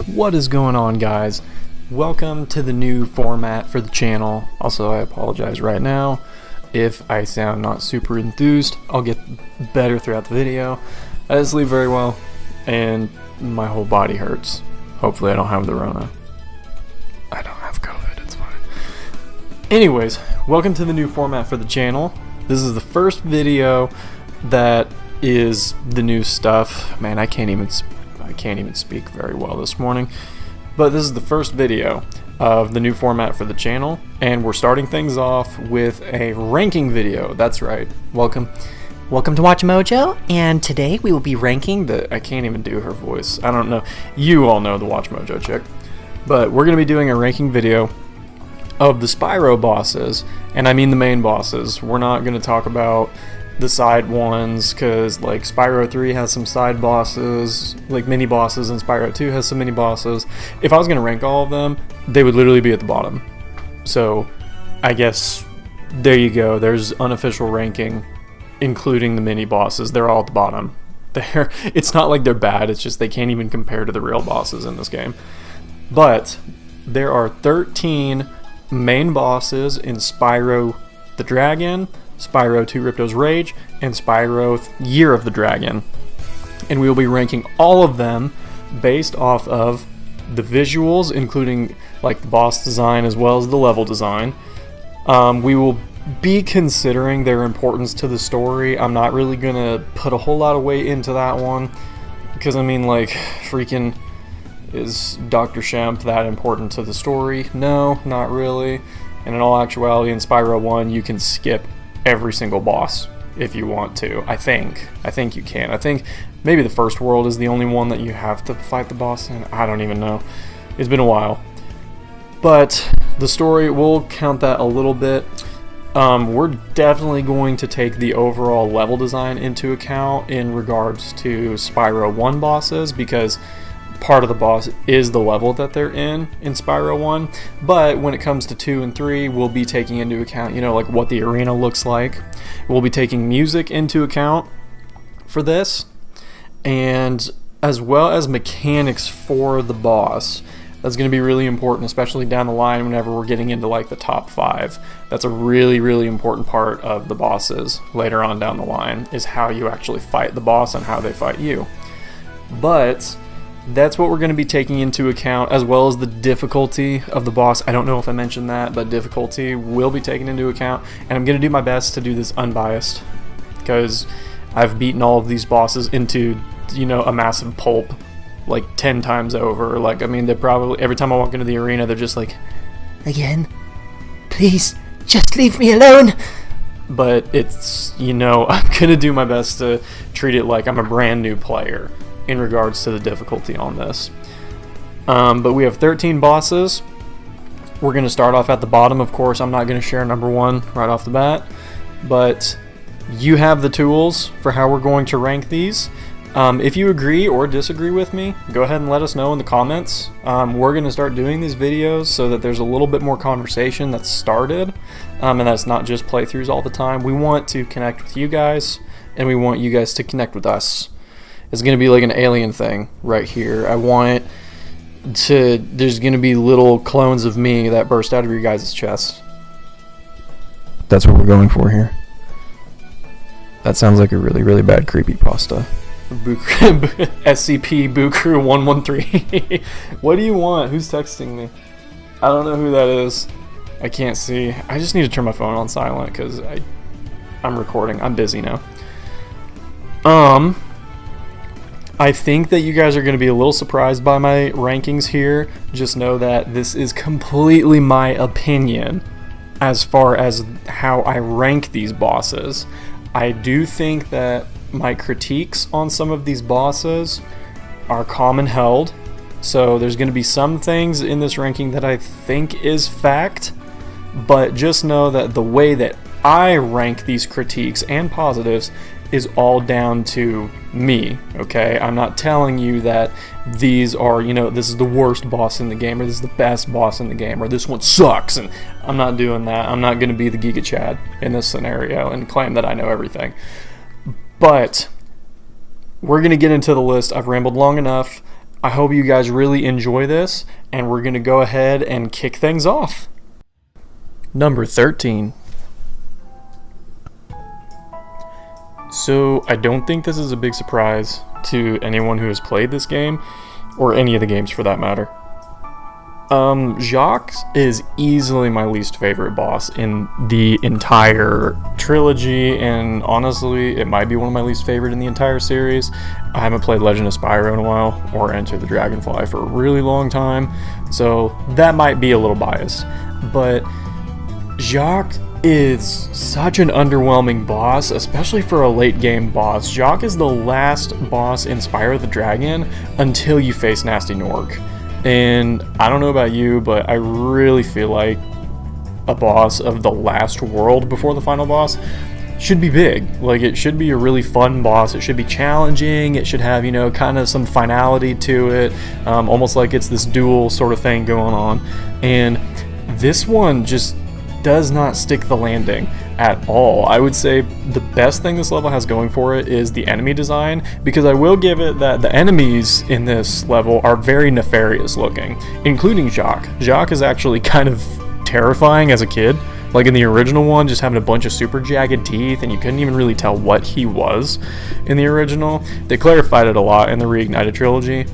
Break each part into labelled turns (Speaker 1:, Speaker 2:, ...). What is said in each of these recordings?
Speaker 1: What is going on, guys? Welcome to the new format for the channel. Also, I apologize right now if I sound not super enthused. I'll get better throughout the video. I didn't sleep very well and my whole body hurts. Hopefully I don't have the Rona. I don't have COVID, it's fine. Anyways, welcome to the new format for the channel. This is the first video that is the new stuff. Man, I can't even speak very well this morning. But this is the first video of the new format for the channel, and we're starting things off with a ranking video. That's right. Welcome to Watch Mojo, and today we will be ranking the... I can't even do her voice. I don't know. You all know the Watch Mojo chick. But we're going to be doing a ranking video of the Spyro bosses, and I mean the main bosses. We're not going to talk about the side ones, because like Spyro 3 has some side bosses, like mini bosses, and Spyro 2 has some mini bosses. If I was going to rank all of them, they would literally be at the bottom. So I guess there you go. There's unofficial ranking, including the mini bosses. They're all at the bottom. It's not like they're bad, it's just they can't even compare to the real bosses in this game. But there are 13 main bosses in Spyro the Dragon, Spyro 2 Ripto's Rage, and Spyro Year of the Dragon. And we will be ranking all of them based off of the visuals, including like the boss design as well as the level design. We will be considering their importance to the story. I'm not really gonna put a whole lot of weight into that one, because I mean, like, freaking, is Dr. Shem that important to the story? No, not really. And in all actuality, in Spyro 1 you can skip every single boss if you want to. I think you can. I think maybe the first world is the only one that you have to fight the boss in. I don't even know. It's been a while. But the story, we'll count that a little bit. We're definitely going to take the overall level design into account in regards to Spyro 1 bosses, because part of the boss is the level that they're in Spyro 1, but when it comes to 2 and 3, we'll be taking into account, you know, like what the arena looks like. We'll be taking music into account for this, and as well as mechanics for the boss. That's going to be really important, especially down the line whenever we're getting into like the top 5. That's a really, really important part of the bosses later on down the line, is how you actually fight the boss and how they fight you. But that's what we're going to be taking into account, as well as the difficulty of the boss. I don't know if I mentioned that, but difficulty will be taken into account, and I'm going to do my best to do this unbiased, because I've beaten all of these bosses into, you know, a massive pulp like 10 times over. Like, I mean, they're probably, every time I walk into the arena, they're just like, again, please, just leave me alone. But it's, you know, I'm going to do my best to treat it like I'm a brand new player in regards to the difficulty on this. But we have 13 bosses. We're going to start off at the bottom. Of course, I'm not going to share number 1 right off the bat, but you have the tools for how we're going to rank these. If you agree or disagree with me, go ahead and let us know in the comments. We're going to start doing these videos so that there's a little bit more conversation that's started, and that's not just playthroughs all the time. We want to connect with you guys, and we want you guys to connect with us. It's going to be like an alien thing right here. I want to, there's going to be little clones of me that burst out of your guys' chests. That's what we're going for here. That sounds like a really, really bad creepypasta. SCP Boocrew 113. What do you want? Who's texting me? I don't know who that is. I can't see. I just need to turn my phone on silent because I'm recording. I'm busy now. I think that you guys are going to be a little surprised by my rankings here. Just know that this is completely my opinion as far as how I rank these bosses. I do think that my critiques on some of these bosses are common held. So there's going to be some things in this ranking that I think is fact, but just know that the way that I rank these critiques and positives is all down to me, okay? I'm not telling you that these are, you know, this is the worst boss in the game, or this is the best boss in the game, or this one sucks, and I'm not doing that. I'm not going to be the Giga Chad in this scenario and claim that I know everything. But we're going to get into the list. I've rambled long enough. I hope you guys really enjoy this, and we're going to go ahead and kick things off. Number 13. So I don't think this is a big surprise to anyone who has played this game, or any of the games for that matter. Jacques is easily my least favorite boss in the entire trilogy, and honestly, it might be one of my least favorite in the entire series. I haven't played Legend of Spyro in a while, or Enter the Dragonfly for a really long time, so that might be a little biased. But Jacques is such an underwhelming boss, especially for a late game boss. Jacques is the last boss in Spyro the Dragon until you face Nasty Nork. And I don't know about you, but I really feel like a boss of the last world before the final boss should be big. Like, it should be a really fun boss. It should be challenging. It should have, you know, kind of some finality to it. Almost like it's this duel sort of thing going on. And this one just does not stick the landing at all. I would say the best thing this level has going for it is the enemy design, because I will give it that the enemies in this level are very nefarious looking, including Jacques. Jacques is actually kind of terrifying as a kid. Like in the original one, just having a bunch of super jagged teeth, and you couldn't even really tell what he was in the original. They clarified it a lot in the Reignited trilogy,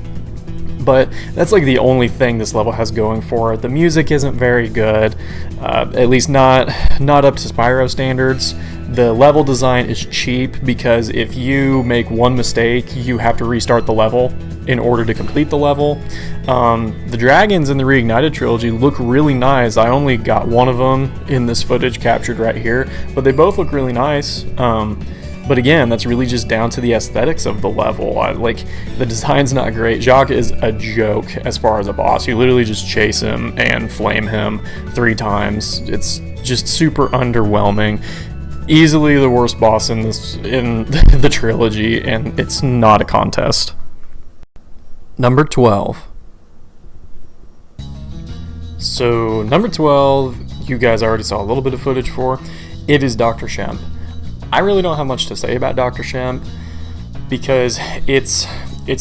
Speaker 1: but that's like the only thing this level has going for it. The music isn't very good, at least not up to Spyro standards. The level design is cheap, because if you make one mistake, you have to restart the level in order to complete the level. The dragons in the Reignited trilogy look really nice. I only got one of them in this footage captured right here, but they both look really nice. But again, that's really just down to the aesthetics of the level. Like, the design's not great. Jacques is a joke as far as a boss. You literally just chase him and flame him 3 times. It's just super underwhelming. Easily the worst boss in the trilogy, and it's not a contest. Number 12. So, number 12, you guys already saw a little bit of footage for. It is Dr. Shem. I really don't have much to say about Dr. Shem, because it's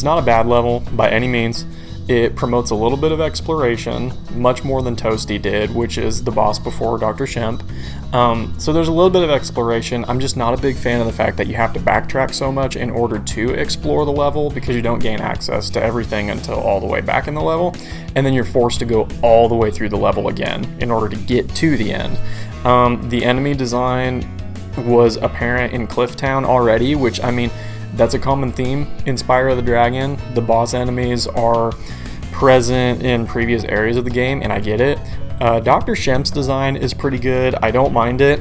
Speaker 1: not a bad level by any means. It promotes a little bit of exploration, much more than Toasty did, which is the boss before Dr. Shem. So there's a little bit of exploration. I'm just not a big fan of the fact that you have to backtrack so much in order to explore the level, because you don't gain access to everything until all the way back in the level, and then you're forced to go all the way through the level again in order to get to the end. The enemy design was apparent in Clifftown already, which, I mean, that's a common theme in Spyro the Dragon. The boss enemies are present in previous areas of the game, and I get it. Dr. Shem's design is pretty good. I don't mind it.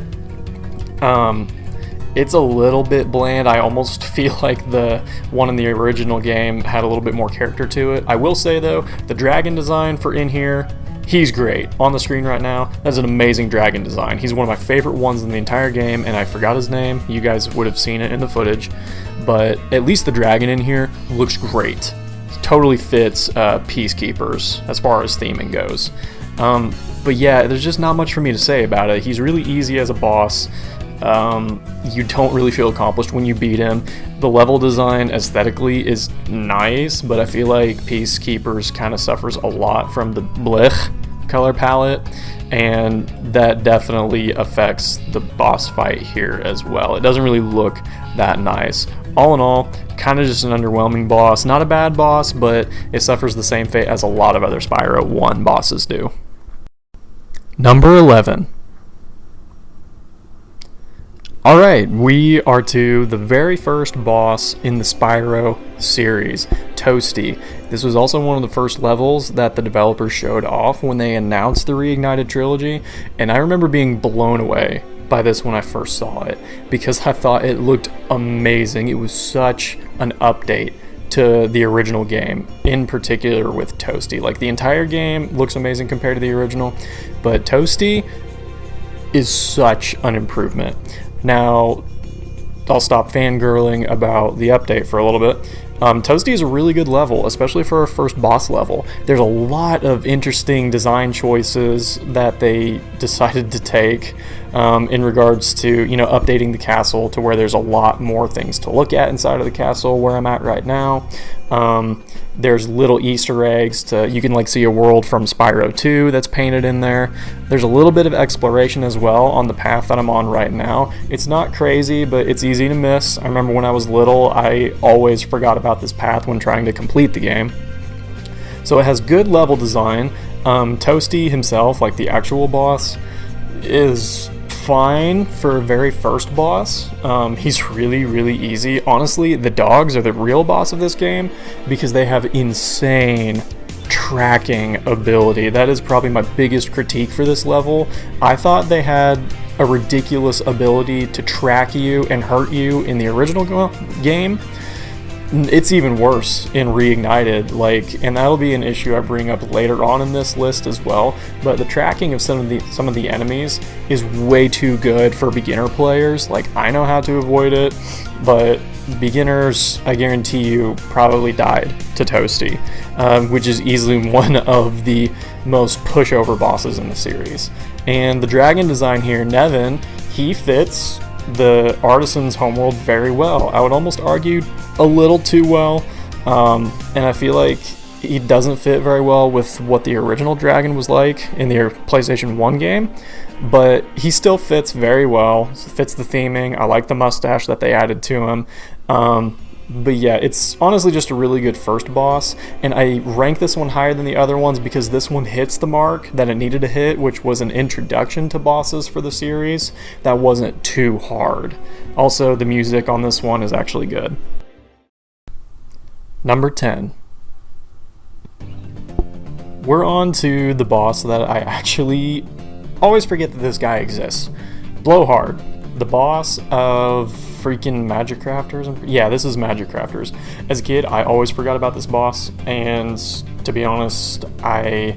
Speaker 1: It's a little bit bland. I almost feel like the one in the original game had a little bit more character to it. I will say, though, the dragon design for in here, he's great. On the screen right now, that's an amazing dragon design. He's one of my favorite ones in the entire game, and I forgot his name. You guys would have seen it in the footage, but at least the dragon in here looks great. Totally fits Peacekeepers as far as theming goes. But yeah, there's just not much for me to say about it. He's really easy as a boss. You don't really feel accomplished when you beat him. The level design aesthetically is nice, but I feel like Peacekeepers kind of suffers a lot from the blech color palette, and that definitely affects the boss fight here as well. It doesn't really look that nice. All in all, kind of just an underwhelming boss. Not a bad boss, but it suffers the same fate as a lot of other Spyro 1 bosses do. Number 11. Alright, we are to the very first boss in the Spyro series, Toasty. This was also one of the first levels that the developers showed off when they announced the Reignited trilogy, and I remember being blown away by this when I first saw it, because I thought it looked amazing. It was such an update to the original game, in particular with Toasty. Like, the entire game looks amazing compared to the original, but Toasty is such an improvement. Now, I'll stop fangirling about the update for a little bit. Toasty is a really good level, especially for a first boss level. There's a lot of interesting design choices that they decided to take. in regards to, you know, updating the castle to where there's a lot more things to look at inside of the castle where I'm at right now. There's little Easter eggs to, you can like see a world from Spyro 2 that's painted in there. There's a little bit of exploration as well on the path that I'm on right now. It's not crazy, but it's easy to miss. I remember when I was little, I always forgot about this path when trying to complete the game. So it has good level design. Toasty himself, like the actual boss, is fine for a very first boss. He's really easy. Honestly, the dogs are the real boss of this game because they have insane tracking ability. That is probably my biggest critique for this level. I thought they had a ridiculous ability to track you and hurt you in the original game. It's even worse in Reignited, and that'll be an issue I bring up later on in this list as well. But the tracking of some of the enemies is way too good for beginner players. Like, I know how to avoid it, but beginners, I guarantee you, probably died to Toasty, which is easily one of the most pushover bosses in the series. And the dragon design here, Nevin, he fits the Artisan's homeworld very well. I would almost argue a little too well, and I feel like he doesn't fit very well with what the original dragon was like in the PlayStation 1 game, but he still fits very well, fits the theming. I like the mustache that they added to him. But yeah, it's honestly just a really good first boss, and I rank this one higher than the other ones because this one hits the mark that it needed to hit, which was an introduction to bosses for the series that wasn't too hard. Also, the music on this one is actually good. Number 10. We're on to the boss that I actually always forget that this guy exists. Blowhard, the boss of freaking Magic Crafters. Yeah, this is Magic Crafters. As a kid, I always forgot about this boss, and to be honest, I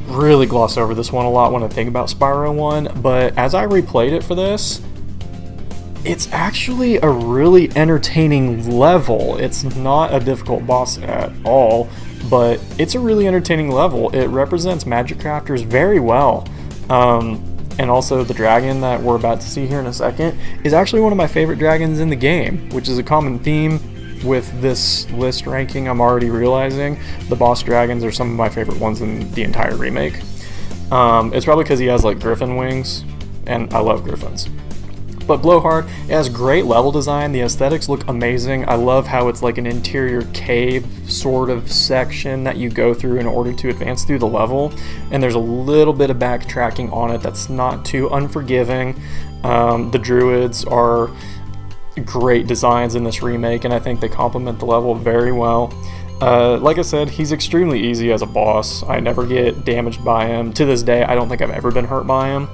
Speaker 1: really gloss over this one a lot when I think about Spyro 1, but as I replayed it for this, it's actually a really entertaining level. It's not a difficult boss at all, but it's a really entertaining level. It represents Magic Crafters very well. And also the dragon that we're about to see here in a second is actually one of my favorite dragons in the game, which is a common theme with this list ranking. I'm already realizing the boss dragons are some of my favorite ones in the entire remake. It's probably because he has like griffin wings, and I love griffins. But Blowhard, it has great level design. The aesthetics look amazing. I love how it's like an interior cave sort of section that you go through in order to advance through the level. And there's a little bit of backtracking on it that's not too unforgiving. The druids are great designs in this remake, and I think they complement the level very well. Like I said, he's extremely easy as a boss. I never get damaged by him. To this day, I don't think I've ever been hurt by him.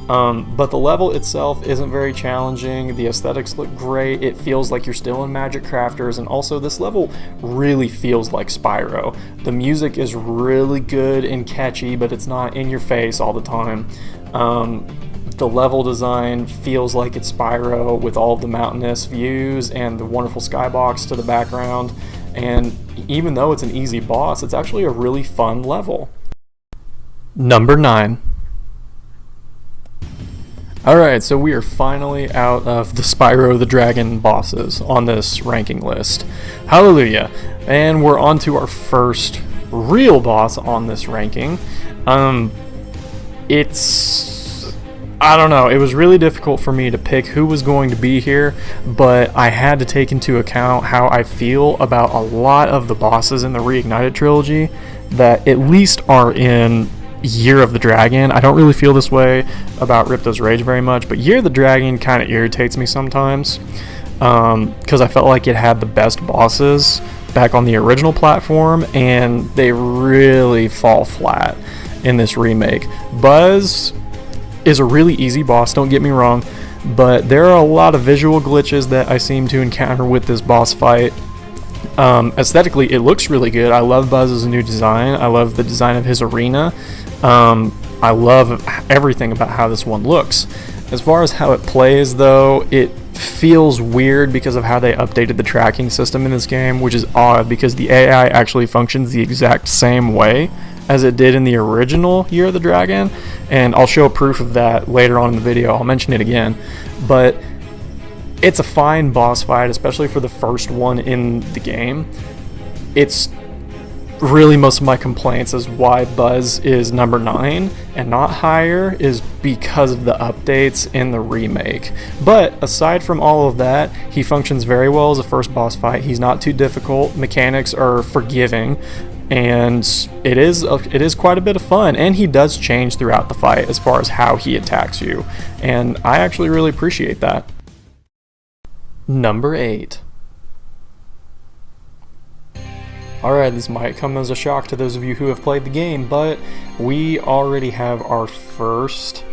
Speaker 1: But the level itself isn't very challenging. The aesthetics look great. It feels like you're still in Magic Crafters, and also this level really feels like Spyro. The music is really good and catchy, but it's not in your face all the time. The level design feels like it's Spyro with all the mountainous views and the wonderful skybox to the background. And even though it's an easy boss, it's actually a really fun level. Number 9. Alright, so we are finally out of the Spyro the Dragon bosses on this ranking list. Hallelujah! And we're on to our first real boss on this ranking. I don't know, it was really difficult for me to pick who was going to be here, but I had to take into account how I feel about a lot of the bosses in the Reignited trilogy that at least are in Year of the Dragon. I don't really feel this way about Ripto's Rage very much, but Year of the Dragon kind of irritates me sometimes because I felt like it had the best bosses back on the original platform, and they really fall flat in this remake. Buzz is a really easy boss, don't get me wrong, but there are a lot of visual glitches that I seem to encounter with this boss fight. Aesthetically, it looks really good. I love Buzz's new design. I love the design of his arena. I love everything about how this one looks. As far as how it plays, though, it feels weird because of how they updated the tracking system in this game, which is odd because the AI actually functions the exact same way as it did in the original Year of the Dragon, and I'll show proof of that later on in the video. I'll mention it again, but it's a fine boss fight, especially for the first one in the game. It's really most of my complaints as why Buzz is number 9 and not higher is because of the updates in the remake. But aside from all of that, he functions very well as a first boss fight. He's not too difficult, mechanics are forgiving, and it is quite a bit of fun, and he does change throughout the fight as far as how he attacks you, and I actually really appreciate that. Number 8. Alright, this might come as a shock to those of you who have played the game, but we already have our first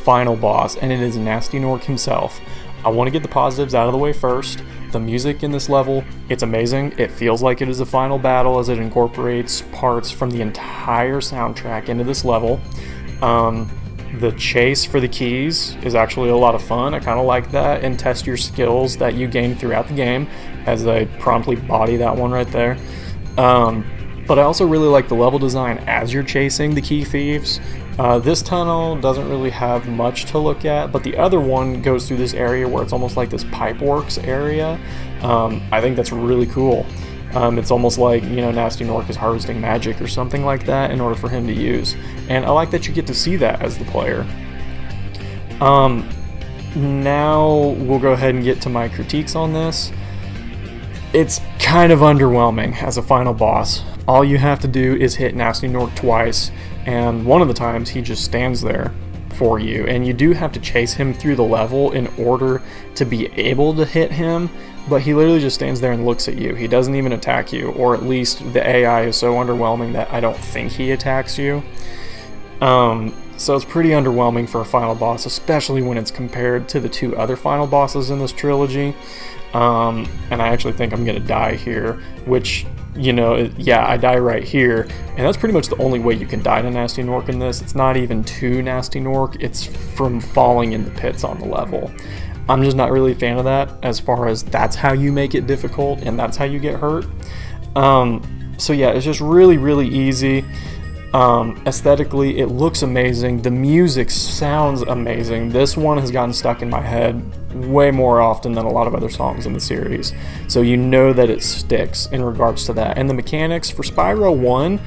Speaker 1: final boss, and it is Nasty Nork himself. I want to get the positives out of the way first. The music in this level, it's amazing. It feels like it is a final battle as it incorporates parts from the entire soundtrack into this level. The chase for the keys is actually a lot of fun. I kind of like that, and test your skills that you gain throughout the game, as I promptly body that one right there. But I also really like the level design as you're chasing the key thieves. This tunnel doesn't really have much to look at, but the other one goes through this area where it's almost like this pipeworks area. I think that's really cool. It's almost like, you know, Nasty Nork is harvesting magic or something like that in order for him to use. And I like that you get to see that as the player. Now we'll go ahead and get to my critiques on this. It's kind of underwhelming as a final boss. All you have to do is hit Nasty Nork twice, and one of the times he just stands there for you, and you do have to chase him through the level in order to be able to hit him, but he literally just stands there and looks at you. He doesn't even attack you, or at least the AI is so underwhelming that I don't think he attacks you. So it's pretty underwhelming for a final boss, especially when it's compared to the 2 other final bosses in this trilogy. And I actually think I'm gonna die here, which, you know, yeah, I die right here, and that's pretty much the only way you can die to Nasty Nork in this. It's not even to Nasty Nork, it's from falling in the pits on the level. I'm just not really a fan of that, as far as that's how you make it difficult and that's how you get hurt. So yeah, it's just really, really easy. Aesthetically, it looks amazing. The music sounds amazing. This one has gotten stuck in my head way more often than a lot of other songs in the series. So you know that it sticks in regards to that. And the mechanics for Spyro 1,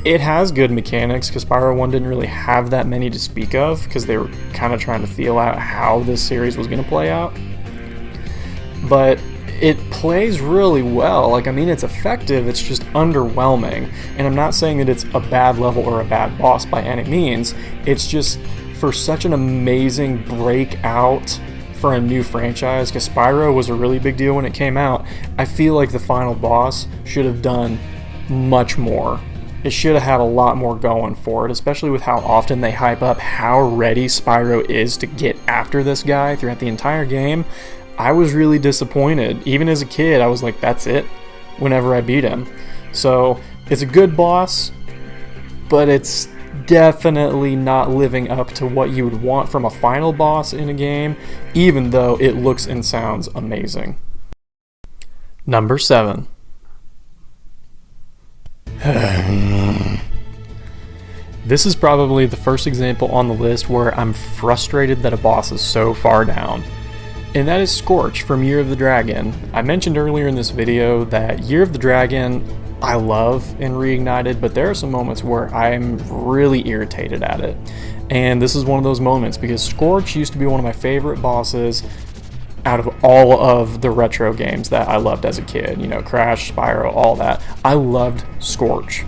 Speaker 1: it has good mechanics, because Spyro 1 didn't really have that many to speak of, because they were kind of trying to feel out how this series was going to play out. But it plays really well. Like, I mean, it's effective, it's just underwhelming. And I'm not saying that it's a bad level or a bad boss by any means. It's just for such an amazing breakout for a new franchise, because Spyro was a really big deal when it came out. I feel like the final boss should have done much more. It should have had a lot more going for it, especially with how often they hype up how ready Spyro is to get after this guy throughout the entire game. I was really disappointed. Even as a kid, I was like, that's it, whenever I beat him. So, it's a good boss, but it's definitely not living up to what you would want from a final boss in a game, even though it looks and sounds amazing. Number 7. This is probably the first example on the list where I'm frustrated that a boss is so far down. And that is Scorch from Year of the Dragon. I mentioned earlier in this video that Year of the Dragon I love in Reignited, but there are some moments where I'm really irritated at it. And this is one of those moments, because Scorch used to be one of my favorite bosses out of all of the retro games that I loved as a kid. You know, Crash, Spyro, all that. I loved Scorch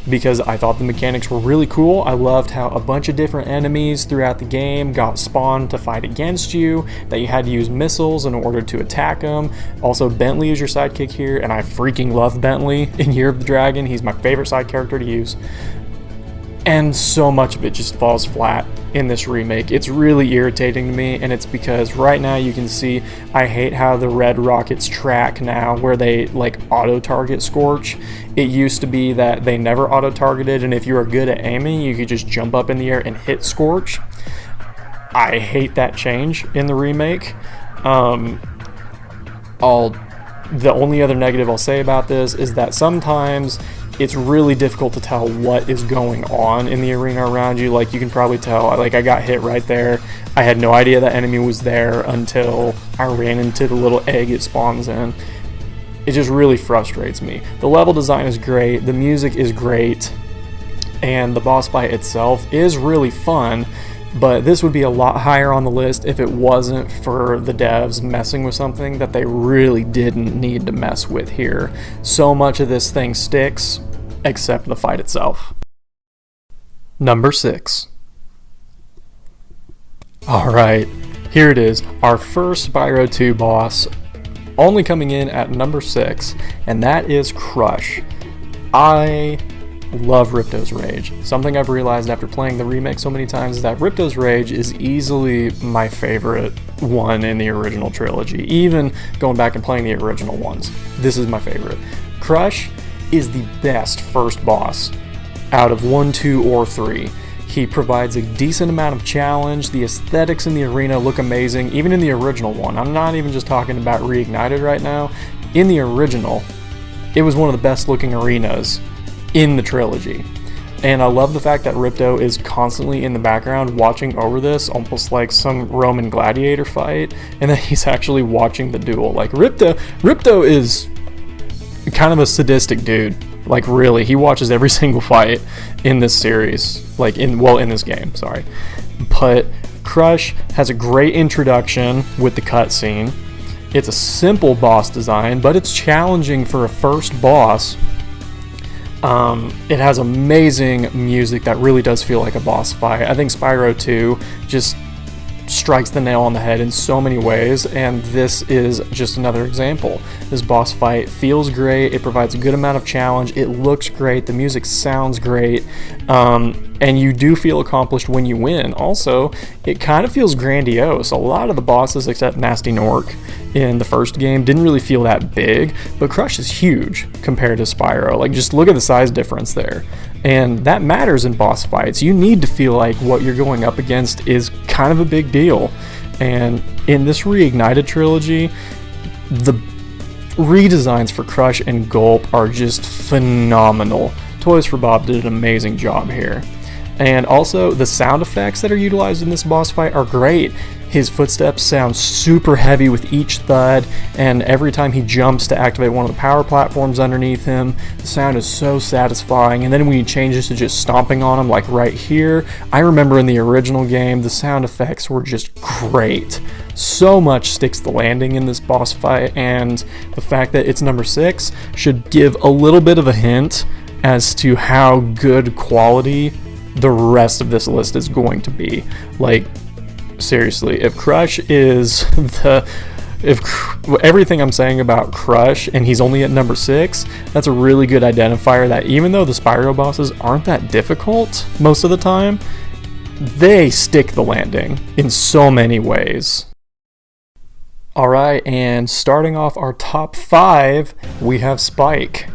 Speaker 1: because I thought the mechanics were really cool. I loved how a bunch of different enemies throughout the game got spawned to fight against you, that you had to use missiles in order to attack them. Also, Bentley is your sidekick here, and I freaking love Bentley in Year of the Dragon. He's my favorite side character to use. And so much of it just falls flat in this remake. It's really irritating to me, and it's because right now you can see I hate how the Red Rockets track now, where they like auto-target Scorch. It used to be that they never auto-targeted, and if you were good at aiming, you could just jump up in the air and hit Scorch. I hate that change in the remake. The only other negative I'll say about this is that sometimes it's really difficult to tell what is going on in the arena around you. Like, you can probably tell, like, I got hit right there. I had no idea that enemy was there until I ran into the little egg it spawns in. It just really frustrates me. The level design is great, the music is great, and the boss fight itself is really fun, but this would be a lot higher on the list if it wasn't for the devs messing with something that they really didn't need to mess with here. So much of this thing sticks, except the fight itself. Number 6. Alright, here it is, our first Spyro 2 boss, only coming in at number 6, and that is Crush. I love Ripto's Rage. Something I've realized after playing the remake so many times is that Ripto's Rage is easily my favorite one in the original trilogy. Even going back and playing the original ones, this is my favorite. Crush is the best first boss out of 1, 2, or 3. He provides a decent amount of challenge. The aesthetics in the arena look amazing, even in the original one. I'm not even just talking about Reignited right now. In the original, it was one of the best looking arenas in the trilogy. And I love the fact that Ripto is constantly in the background watching over this, almost like some Roman gladiator fight, and that he's actually watching the duel. Like, Ripto is kind of a sadistic dude. Like, really, he watches every single fight in this series, like in this game, sorry. But Crush has a great introduction with the cutscene. It's a simple boss design, but it's challenging for a first boss. It has amazing music that really does feel like a boss fight. I think Spyro 2 just strikes the nail on the head in so many ways, and this is just another example. This boss fight feels great, it provides a good amount of challenge, it looks great, the music sounds great, and you do feel accomplished when you win. Also, it kind of feels grandiose. A lot of the bosses, except Nasty Nork in the first game, didn't really feel that big, but Crush is huge compared to Spyro. Like, just look at the size difference there. And that matters in boss fights. You need to feel like what you're going up against is kind of a big deal. And in this Reignited trilogy, the redesigns for Crush and Gulp are just phenomenal. Toys for Bob did an amazing job here. And also, the sound effects that are utilized in this boss fight are great. His footsteps sound super heavy with each thud, and every time he jumps to activate one of the power platforms underneath him, the sound is so satisfying. And then when he changes to just stomping on him, like right here, I remember in the original game, the sound effects were just great. So much sticks the landing in this boss fight, and the fact that it's number 6 should give a little bit of a hint as to how good quality the rest of this list is going to be. Like, seriously, if Crush is everything I'm saying about Crush and he's only at number 6, that's a really good identifier that even though the Spyro bosses aren't that difficult most of the time, they stick the landing in so many ways. Alright, and starting off our top 5, we have Spike.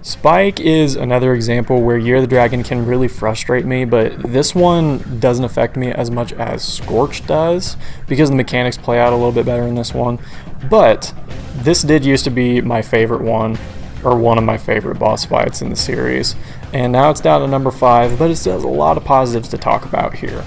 Speaker 1: Spike is another example where Year of the Dragon can really frustrate me, but this one doesn't affect me as much as Scorch does, because the mechanics play out a little bit better in this one. But this did used to be my favorite one, or one of my favorite boss fights in the series, and now it's down to number 5, but it still has a lot of positives to talk about here.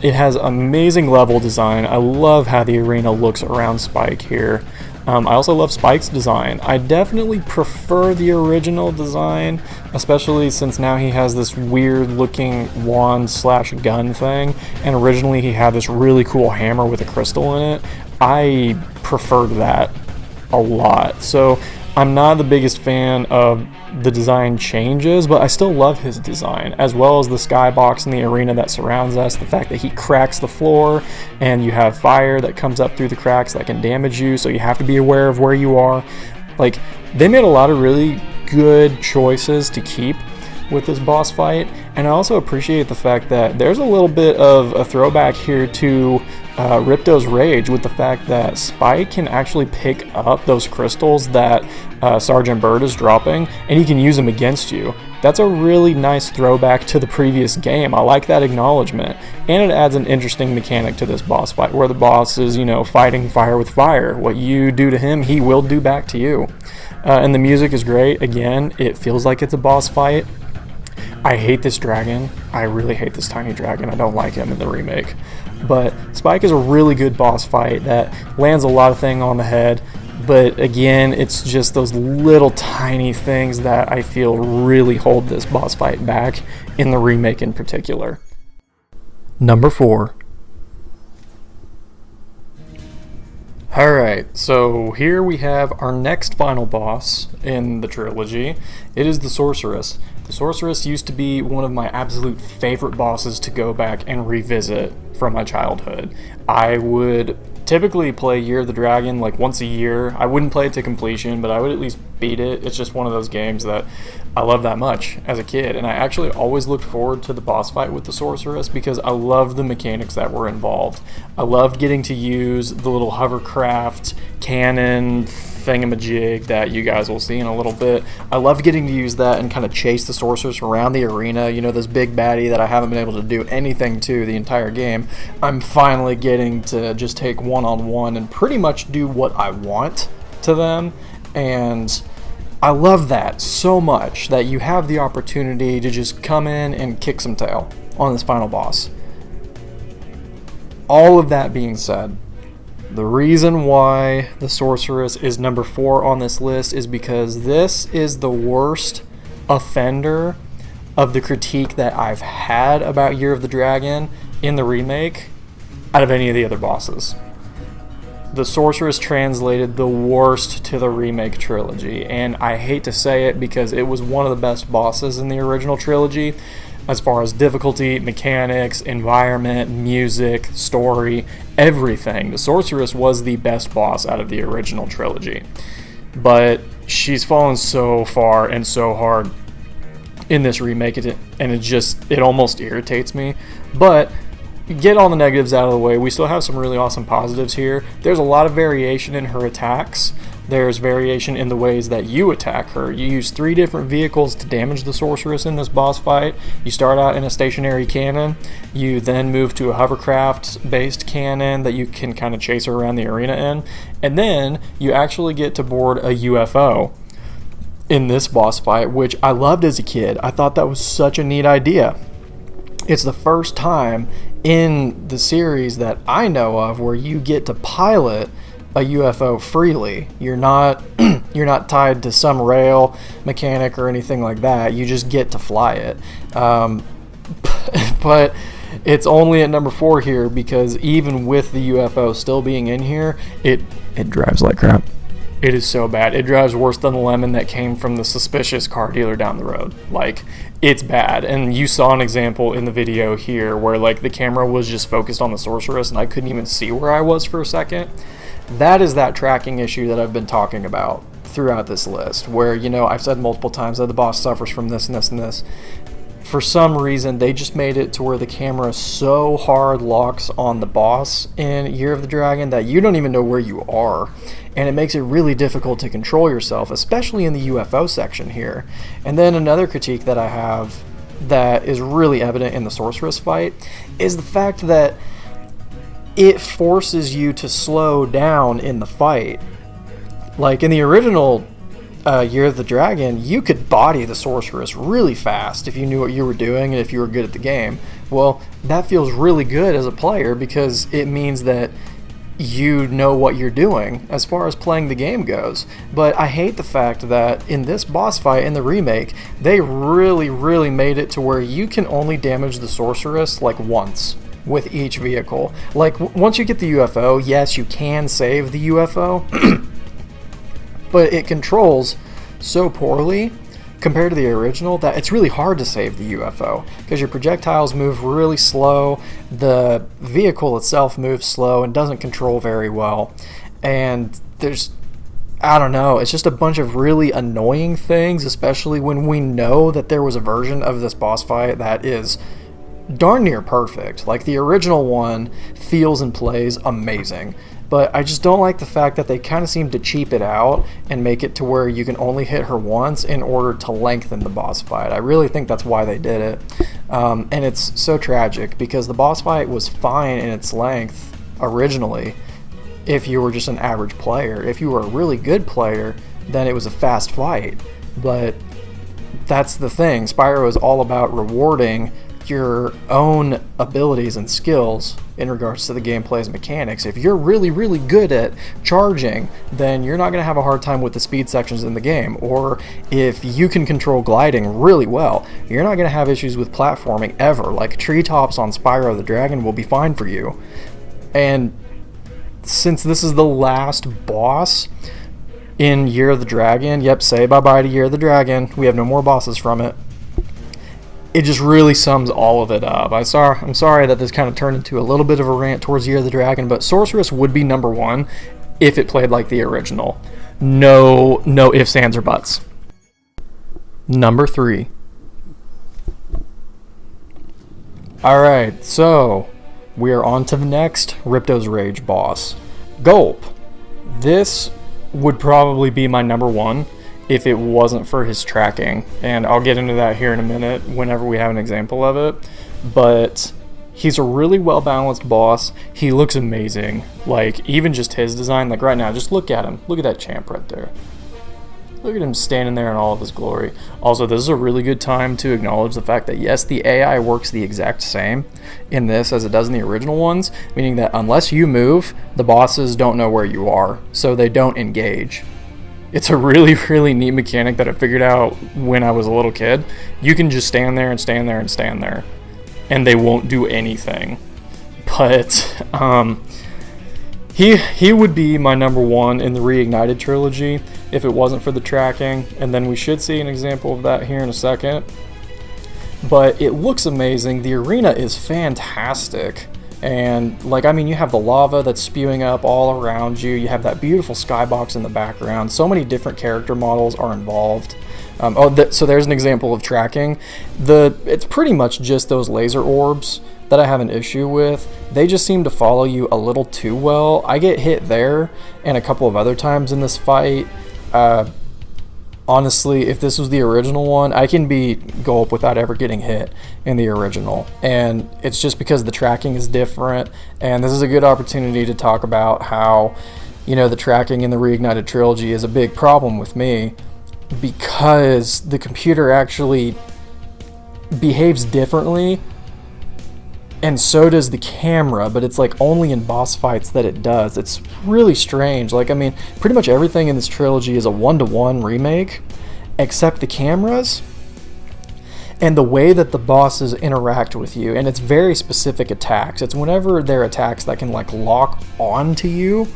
Speaker 1: It has amazing level design. I love how the arena looks around Spike here. I also love Spike's design. I definitely prefer the original design, especially since now he has this weird looking wand slash gun thing, and originally he had this really cool hammer with a crystal in it. I preferred that a lot. So I'm not the biggest fan of the design changes, but I still love his design, as well as the skybox in the arena that surrounds us, the fact that he cracks the floor and you have fire that comes up through the cracks that can damage you, so you have to be aware of where you are. Like, they made a lot of really good choices to keep with this boss fight, And I also appreciate the fact that there's a little bit of a throwback here to Ripto's Rage, with the fact that Spike can actually pick up those crystals that Sergeant Bird is dropping, and he can use them against you. That's a really nice throwback to the previous game. I like that acknowledgement. And it adds an interesting mechanic to this boss fight, where the boss is, you know, fighting fire with fire. What you do to him, he will do back to you. And the music is great. Again, it feels like it's a boss fight. I hate this dragon. I really hate this tiny dragon. I don't like him in the remake. But Spike is a really good boss fight that lands a lot of things on the head. But again, it's just those little tiny things that I feel really hold this boss fight back in the remake in particular. Number 4. Alright, so here we have our next final boss in the trilogy. It is the Sorceress. The Sorceress used to be one of my absolute favorite bosses to go back and revisit from my childhood. I would typically play Year of the Dragon like once a year. I wouldn't play it to completion, but I would at least beat it. It's just one of those games that I love that much as a kid, and I actually always looked forward to the boss fight with the Sorceress because I loved the mechanics that were involved. I loved getting to use the little hovercraft cannon thingamajig that you guys will see in a little bit. I loved getting to use that and kind of chase the Sorceress around the arena. You know, this big baddie that I haven't been able to do anything to the entire game. I'm finally getting to just take one-on-one and pretty much do what I want to them, and I love that so much, that you have the opportunity to just come in and kick some tail on this final boss. All of that being said, the reason why the Sorceress is number 4 on this list is because this is the worst offender of the critique that I've had about Year of the Dragon in the remake out of any of the other bosses. The Sorceress translated the worst to the remake trilogy, and I hate to say it because it was one of the best bosses in the original trilogy as far as difficulty, mechanics, environment, music, story, everything. The Sorceress was the best boss out of the original trilogy, but she's fallen so far and so hard in this remake, and it almost irritates me. But get all the negatives out of the way, we still have some really awesome positives here. There's a lot of variation in her attacks. There's variation in the ways that you attack her. You use 3 different vehicles to damage the Sorceress in this boss fight. You start out in a stationary cannon. You then move to a hovercraft-based cannon that you can kind of chase her around the arena in. And then you actually get to board a UFO in this boss fight, which I loved as a kid. I thought that was such a neat idea. It's the first time in the series that I know of where you get to pilot a UFO freely. You're not tied to some rail mechanic or anything like that. You just get to fly it. But it's only at number 4 here because even with the UFO still being in here, it drives like crap. It is so bad. It drives worse than the lemon that came from the suspicious car dealer down the road. Like, it's bad. And you saw an example in the video here where, like, the camera was just focused on the Sorceress and I couldn't even see where I was for a second. That is that tracking issue that I've been talking about throughout this list, where, you know, I've said multiple times that the boss suffers from this and this and this. For some reason, they just made it to where the camera so hard locks on the boss in Year of the Dragon that you don't even know where you are. And it makes it really difficult to control yourself, especially in the UFO section here. And then another critique that I have that is really evident in the Sorceress fight is the fact that it forces you to slow down in the fight. Like in the original Year of the Dragon, you could body the Sorceress really fast if you knew what you were doing and if you were good at the game. Well, that feels really good as a player because it means that you know what you're doing as far as playing the game goes. But I hate the fact that in this boss fight in the remake, they really made it to where you can only damage the Sorceress like once with each vehicle. Like, once you get the UFO, yes, you can save the UFO, but it controls so poorly compared to the original that it's really hard to save the UFO because your projectiles move really slow, the vehicle itself moves slow and doesn't control very well, and I don't know, it's just a bunch of really annoying things, especially when we know that there was a version of this boss fight that is darn near perfect. Like, the original one feels and plays amazing, but I just don't like the fact that they kind of seem to cheap it out and make it to where you can only hit her once in order to lengthen the boss fight. I really think that's why they did it, and it's so tragic because the boss fight was fine in its length originally if you were just an average player. If you were a really good player, then it was a fast fight. But that's the thing, Spyro is all about rewarding your own abilities and skills in regards to the gameplay's mechanics. If you're really, really good at charging, then you're not going to have a hard time with the speed sections in the game. Or if you can control gliding really well, you're not going to have issues with platforming ever. Like, treetops on Spyro the Dragon will be fine for you. And since this is the last boss in Year of the Dragon, yep, say bye-bye to Year of the Dragon, we have no more bosses from it, it just really sums all of it up. I'm sorry that this kind of turned into a little bit of a rant towards Year of the Dragon, but Sorceress would be number one if it played like the original. No ifs, ands, or buts. Number 3. Alright, so we are on to the next Ripto's Rage boss, Gulp. This would probably be my number 1 if it wasn't for his tracking, and I'll get into that here in a minute whenever we have an example of it. But he's a really well balanced boss. He looks amazing. Like, even just his design, like right now, just look at him. Look at that champ right there. Look at him standing there in all of his glory. Also, this is a really good time to acknowledge the fact that yes, the AI works the exact same in this as it does in the original ones, meaning that unless you move, the bosses don't know where you are, so they don't engage. It's a really, really neat mechanic that I figured out when I was a little kid. You can just stand there and stand there and stand there, and they won't do anything. But he would be my number 1 in the Reignited trilogy if it wasn't for the tracking, and then we should see an example of that here in a second. But it looks amazing. The arena is fantastic. And, like, I mean, you have the lava that's spewing up all around you. You have that beautiful skybox in the background. So many different character models are involved. So there's an example of tracking. It's pretty much just those laser orbs that I have an issue with. They just seem to follow you a little too well. I get hit there and a couple of other times in this fight. Honestly, if this was the original one, I can beat Gulp without ever getting hit in the original. And it's just because the tracking is different. And this is a good opportunity to talk about how, you know, the tracking in the Reignited trilogy is a big problem with me, because the computer actually behaves differently, and so does the camera, but it's like only in boss fights that it does. It's really strange. Like, I mean, pretty much everything in this trilogy is a 1-to-1 remake, except the cameras and the way that the bosses interact with you. And it's very specific attacks. It's whenever they're attacks that can like lock onto you,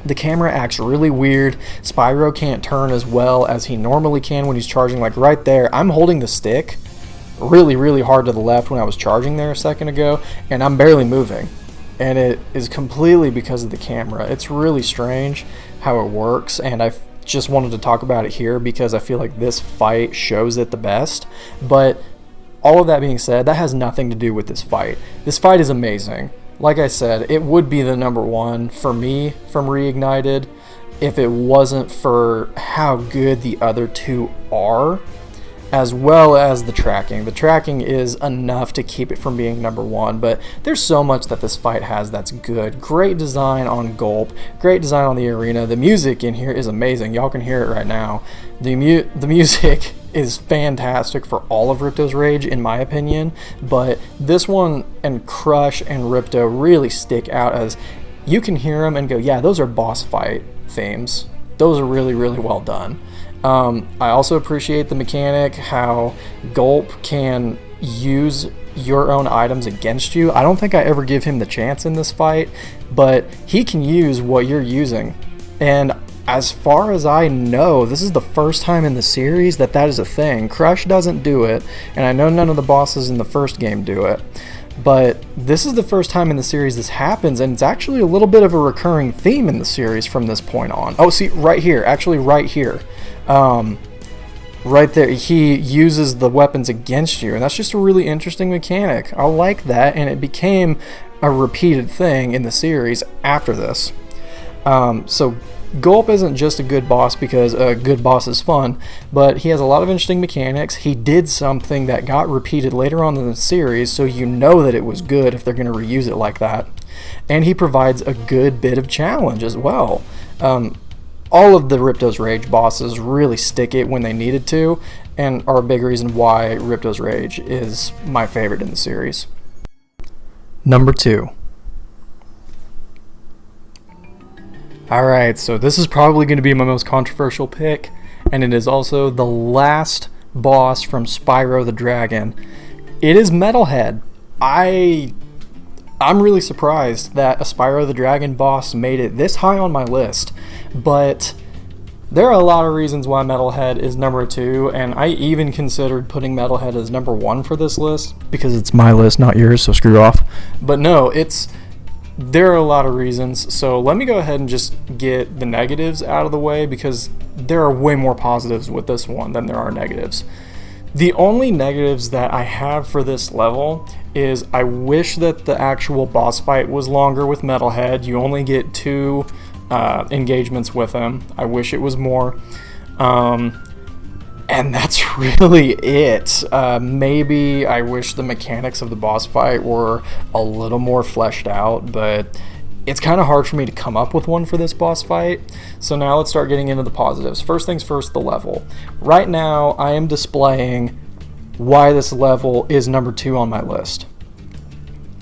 Speaker 1: the camera acts really weird. Spyro can't turn as well as he normally can when he's charging. Like right there, I'm holding the stick really, really hard to the left when I was charging there a second ago, and I'm barely moving. And it is completely because of the camera. It's really strange how it works, and I just wanted to talk about it here because I feel like this fight shows it the best. But all of that being said, that has nothing to do with this fight. This fight is amazing. Like I said, it would be the number 1 for me from Reignited if it wasn't for how good the other 2 are, as well as the tracking. The tracking is enough to keep it from being number 1, but there's so much that this fight has that's good. Great design on Gulp, great design on the arena. The music in here is amazing. Y'all can hear it right now. The music is fantastic for all of Ripto's Rage, in my opinion, but this one and Crush and Ripto really stick out as you can hear them and go, yeah, those are boss fight themes. Those are really, really well done. I also appreciate the mechanic, how Gulp can use your own items against you. I don't think I ever give him the chance in this fight, but he can use what you're using. And as far as I know, this is the first time in the series that is a thing. Crush doesn't do it, and I know none of the bosses in the first game do it. But this is the first time in the series this happens, and it's actually a little bit of a recurring theme in the series from this point on. Oh, see, right here. Actually, right here. Right there, he uses the weapons against you, and that's just a really interesting mechanic. I like that, and it became a repeated thing in the series after this. So Gulp isn't just a good boss because a good boss is fun, but he has a lot of interesting mechanics. He did something that got repeated later on in the series, so you know that it was good if they're going to reuse it like that. And he provides a good bit of challenge as well. All of the Ripto's Rage bosses really stick it when they needed to, and are a big reason why Ripto's Rage is my favorite in the series. Number 2. Alright, so this is probably going to be my most controversial pick, and it is also the last boss from Spyro the Dragon. It is Metalhead. I'm really surprised that a Spyro the Dragon boss made it this high on my list, but there are a lot of reasons why Metalhead is number 2, and I even considered putting Metalhead as number 1 for this list, because it's my list, not yours, so screw off. But no, there are a lot of reasons, so let me go ahead and just get the negatives out of the way, because there are way more positives with this one than there are negatives. The only negatives that I have for this level is I wish that the actual boss fight was longer with Metalhead. You only get 2 engagements with him. I wish it was more. And that's really it. Maybe I wish the mechanics of the boss fight were a little more fleshed out, but it's kind of hard for me to come up with one for this boss fight. So now let's start getting into the positives. First things first, the level. Right now I am displaying why this level is number 2 on my list.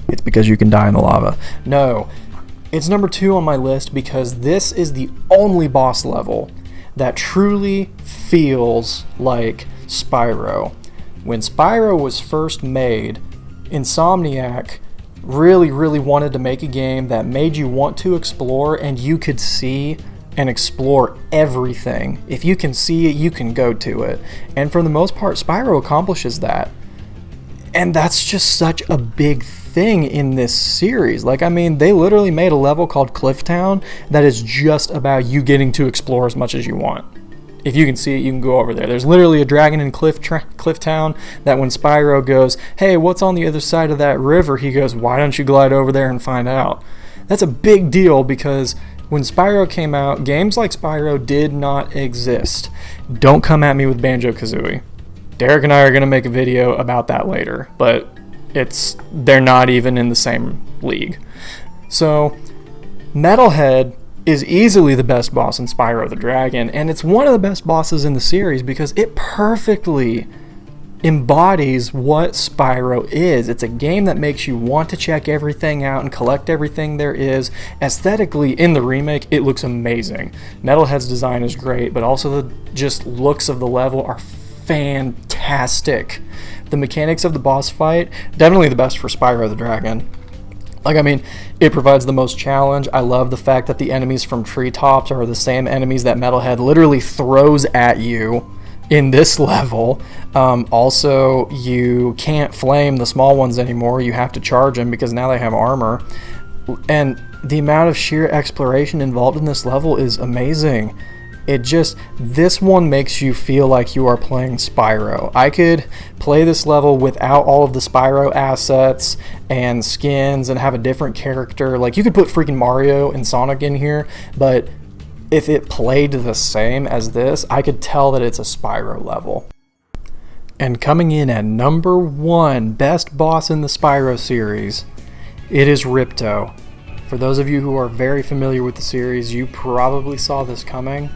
Speaker 1: It's because you can die in the lava. No, it's number 2 on my list because this is the only boss level that truly feels like Spyro. When Spyro was first made, Insomniac really wanted to make a game that made you want to explore, and you could see and explore everything. If you can see it, you can go to it. And for the most part, Spyro accomplishes that. And that's just such a big thing in this series. Like, I mean, they literally made a level called Clifftown that is just about you getting to explore as much as you want. If you can see it, you can go over there. There's literally a dragon in Clifftown that when Spyro goes, hey, what's on the other side of that river? He goes, why don't you glide over there and find out? That's a big deal because when Spyro came out, games like Spyro did not exist. Don't come at me with Banjo-Kazooie. Derek and I are going to make a video about that later, but they're not even in the same league. So, Metalhead is easily the best boss in Spyro the Dragon, and it's one of the best bosses in the series because it perfectly embodies what Spyro is. It's a game that makes you want to check everything out and collect everything there is. Aesthetically, in the remake, it looks amazing. Metalhead's design is great, but also the just looks of the level are fantastic. The mechanics of the boss fight, definitely the best for Spyro the Dragon. Like, I mean, it provides the most challenge. I love the fact that the enemies from treetops are the same enemies that Metalhead literally throws at you in this level. Also, you can't flame the small ones anymore. You have to charge them because now they have armor. And the amount of sheer exploration involved in this level is amazing. This one makes you feel like you are playing Spyro. I could play this level without all of the Spyro assets and skins and have a different character. Like, you could put freaking Mario and Sonic in here, but if it played the same as this, I could tell that it's a Spyro level. And coming in at number 1, best boss in the Spyro series, it is Ripto. For those of you who are very familiar with the series, you probably saw this coming.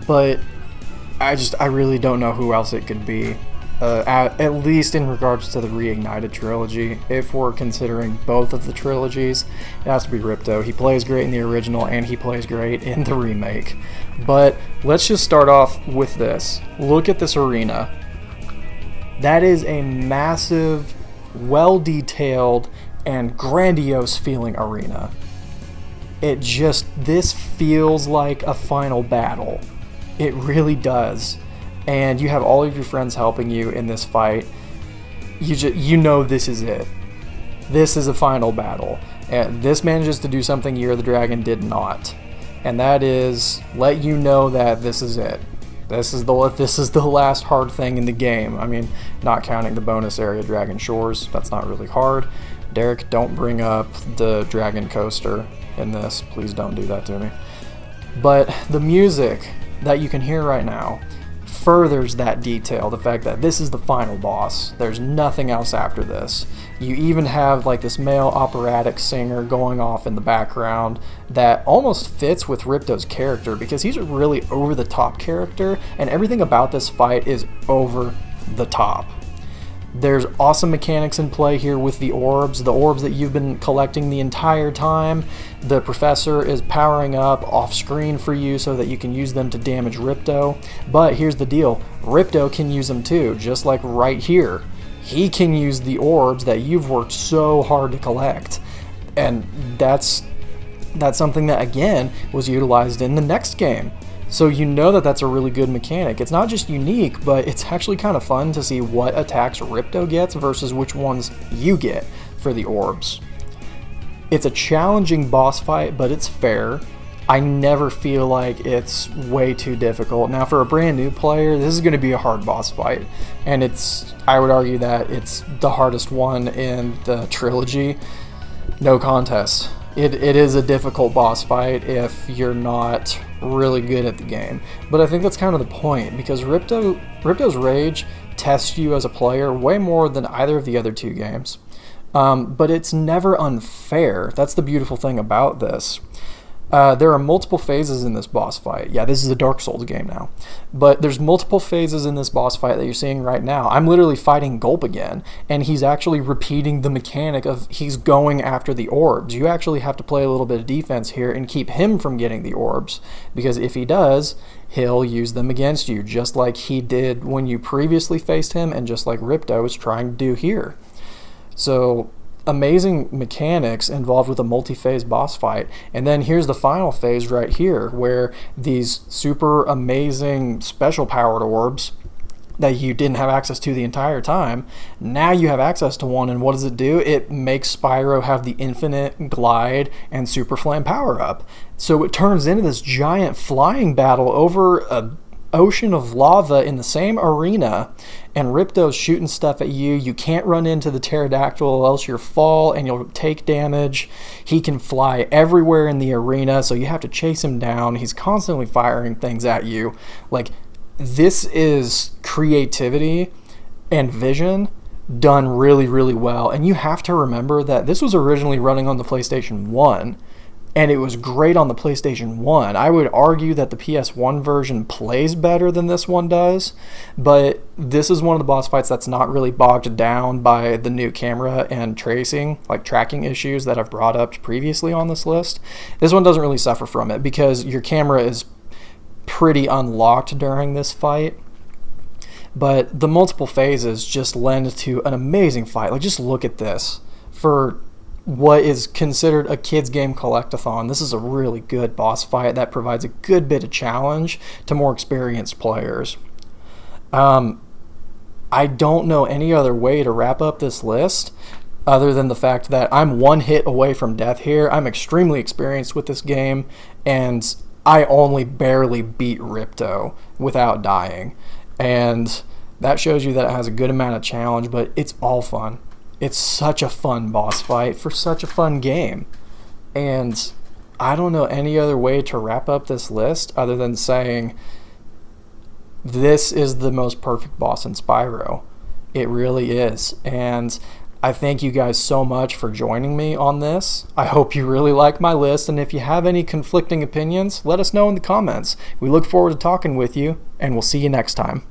Speaker 1: But I really don't know who else it could be, at least in regards to the Reignited trilogy. If we're considering both of the trilogies, it has to be Ripto. He plays great in the original and he plays great in the remake. But let's just start off with this. Look at this arena. That is a massive, well-detailed, and grandiose feeling arena. This feels like a final battle. It really does. And you have all of your friends helping you in this fight. You know this is it. This is a final battle. And this manages to do something Year of the Dragon did not. And that is let you know that this is it. This is the last hard thing in the game. I mean, not counting the bonus area Dragon Shores. That's not really hard. Derek, don't bring up the Dragon Coaster in this. Please don't do that to me. But the music that you can hear right now furthers that detail, the fact that this is the final boss. There's nothing else after this. You even have like this male operatic singer going off in the background that almost fits with Ripto's character, because he's a really over the top character and everything about this fight is over the top. There's awesome mechanics in play here with the orbs that you've been collecting the entire time. The professor is powering up off screen for you so that you can use them to damage Ripto. But here's the deal, Ripto can use them too, just like right here. He can use the orbs that you've worked so hard to collect. And that's something that, again, was utilized in the next game. So you know that that's a really good mechanic. It's not just unique, but it's actually kind of fun to see what attacks Ripto gets versus which ones you get for the orbs. It's a challenging boss fight, but it's fair. I never feel like it's way too difficult. Now, for a brand new player, this is going to be a hard boss fight. And I would argue that it's the hardest one in the trilogy. No contest. It is a difficult boss fight if you're not really good at the game. But I think that's kind of the point, because Ripto's Rage tests you as a player way more than either of the other two games. But it's never unfair. That's the beautiful thing about this. There are multiple phases in this boss fight. Yeah, this is a Dark Souls game now. But there's multiple phases in this boss fight that you're seeing right now. I'm literally fighting Gulp again, and he's actually repeating the mechanic of he's going after the orbs. You actually have to play a little bit of defense here and keep him from getting the orbs, because if he does, he'll use them against you, just like he did when you previously faced him, and just like Ripto is trying to do here. So amazing mechanics involved with a multi-phase boss fight. And then here's the final phase right here, where these super amazing special powered orbs that you didn't have access to the entire time, now you have access to one. And what does it do? It makes Spyro have the infinite glide and super flame power up. So it turns into this giant flying battle over a ocean of lava in the same arena, and Ripto's shooting stuff at you. You can't run into the pterodactyl, or else you'll fall and you'll take damage. He can fly everywhere in the arena, so you have to chase him down. He's constantly firing things at you. Like, this is creativity and vision done really, really well. And you have to remember that this was originally running on the PlayStation 1. And it was great on the PlayStation 1. I would argue that the PS1 version plays better than this one does, but this is one of the boss fights that's not really bogged down by the new camera and tracking issues that I've brought up previously on this list. This one doesn't really suffer from it because your camera is pretty unlocked during this fight. But the multiple phases just lend to an amazing fight. Like, just look at this. For what is considered a kids game collectathon, this is a really good boss fight that provides a good bit of challenge to more experienced players. I don't know any other way to wrap up this list other than the fact that I'm one hit away from death here. I'm extremely experienced with this game, and I only barely beat Ripto without dying. And that shows you that it has a good amount of challenge, but it's all fun. It's such a fun boss fight for such a fun game. And I don't know any other way to wrap up this list other than saying this is the most perfect boss in Spyro. It really is. And I thank you guys so much for joining me on this. I hope you really like my list, and if you have any conflicting opinions, let us know in the comments. We look forward to talking with you, and we'll see you next time.